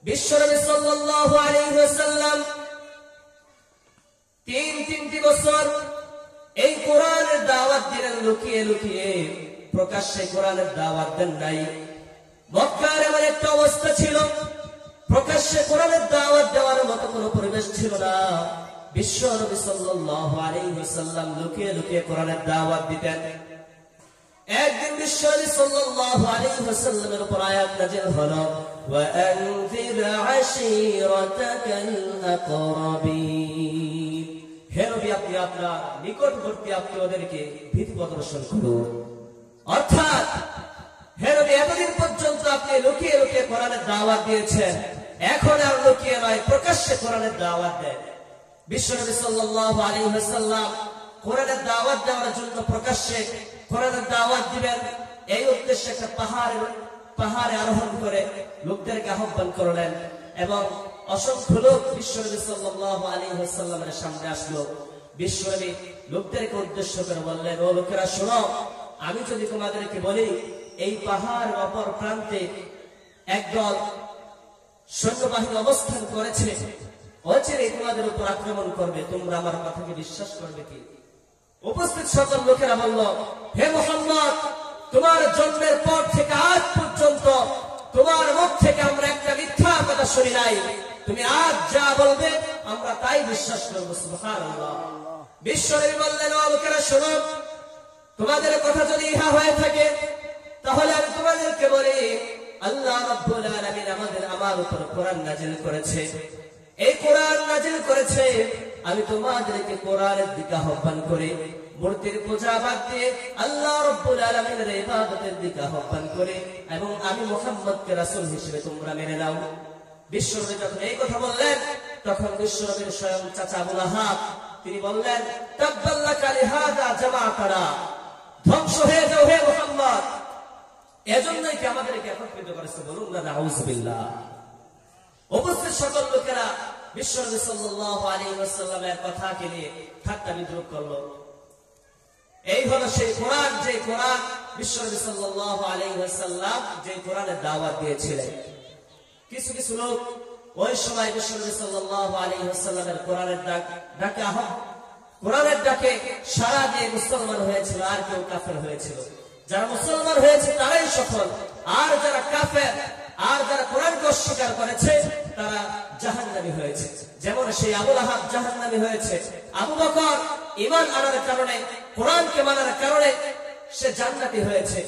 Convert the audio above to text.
বিশ্বনবী সাল্লাল্লাহু আলাইহি ওয়াসাল্লাম তিনটি বছর এই কোরআনের দাওয়াত দিলেন, লুকিয়ে লুকিয়ে, প্রকাশ্যে কোরআনের দাওয়াত দেন নাই। মক্কার এমন একটা অবস্থা ছিল, প্রকাশ্যে কোরআনের দাওয়াত দেওয়ার মতো কোনো পরিবেশ ছিল না। বিশ্বনবী সাল্লাল্লাহু আলাইহি ওয়াসাল্লাম লুকিয়ে লুকিয়ে কোরআনের দাওয়াত দিতেন। একদিন বিশ্বনবী সাল্লাল্লাহু আলাইহি ওয়াসাল্লামের উপর আয়াত নাযিল হলো, ওয়া আনযির আশীরাতাকাল আকরাবিন। হে নবী, আপনি আপনার নিকটবর্তী আত্মীয়দেরকে ভীতি প্রদর্শন করুন। অর্থাৎ হে নবী, এতদিন পর্যন্ত আপনি লুকিয়ে লুকিয়ে কোরআনের দাওয়াত দিয়েছেন, এখন আর লুকিয়ে নয়, প্রকাশ্যে কোরআনের দাওয়াত দেন। বিশ্বনবী সাল্লাল্লাহু আলাইহি ওয়াসাল্লাম কোরআনের দাওয়াত দেওয়ার জন্য প্রকাশ্যে কোরআনের দাওয়াত দিবেন, এই উদ্দেশ্যে একটা পাহাড়ে আরোহণ করে লোকদেরকে আহ্বান করলেন এবং অসংখ্য লোক বিশ্বনবী সাল্লাল্লাহু আলাইহি ওয়াসাল্লামের সামনে আসলো। বিশ্বনবী লোকদেরকে উদ্দেশ্য করে বললেন, ও লোকেরা শোনো, আমি যদি তোমাদেরকে বলি এই পাহাড় অপর প্রান্তে একদল সৈন্যবাহিনী অবস্থান করেছে, অচিরে তোমাদের উপর আক্রমণ করবে, তোমরা আমার কথাকে বিশ্বাস করবে কি? উপস্থিত সকল লোকেরা বলল, হে মুহাম্মদ, তোমার জন্মের পর থেকে আজ পর্যন্ত তোমার মুখ থেকে আমরা একটা মিথ্যা কথা শুনি নাই, তুমি আজ যা বলবে আমরা তাই বিশ্বাস করবো। সুবহানাল্লাহ। বিশ্বনবী বললেন, ও লোকেরা শোনো, তোমাদের কথা যদি ইহা হয়ে থাকে তাহলে আমি তোমাদেরকে বলি, আল্লাহ রাব্বুল আলামিন আমার উপর কোরআন নাযিল করেছে। এই কোরআন নাযিল করেছে, আমি তোমাদেরকে কোরআনের দিকে আহ্বান করে, মূর্তির পূজা বাদ দিয়ে আল্লাহ রাব্বুল আলামিনের ইবাদতের দিকে আহ্বান করে, এবং আমি মুহাম্মদকে রাসূল হিসেবে তোমরা মেনে নাও। বিশ্বনবী যখন এই কথা বললেন, তখন বিশ্বনবীর স্বয়ং চাচা আবু লাহাব তিনি বললেন, তাব্বাল্লাকা লিহাযা জামাআতানা, ধ্বংস হয়ে যাও হে মুহাম্মদ, এজন্যই কি আমাদেরকে একত্রিত করেছে? বলুন না নাউযুবিল্লাহ। উপস্থিত সকল লোকেরা বিশ্বনবী সাল্লাল্লাহু আলাইহি ওয়াসাল্লামের কথাকে নিয়ে ঠাট্টা বিদ্রূপ করলো। এই হলো সেই কোরআন, যে কোরআন বিশ্বনবী সাল্লাল্লাহু আলাইহি ওয়াসাল্লাম যে কোরআনের দাওয়াত দিয়েছিলেন। কিছু কিছু লোক ওই সময় বিশ্বনবী সাল্লাল্লাহু আলাইহি ওয়াসাল্লামের কোরআনের ডাকে সাড়া দিয়ে মুসলমান হয়েছিল, আর কেউ কাফের হয়েছিল। যারা মুসলমান হয়েছে তারাই সফল, আর যারা কাফের, আর যারা কোরআনকে অস্বীকার করেছে তারা জাহান্নামী হয়েছে। যেমন সেই আবু লাহাব জাহান্নামী হয়েছে, আবু বকর ঈমান আনার কারণে, কোরআনকে মানার কারণে সে জান্নাতি হয়েছে।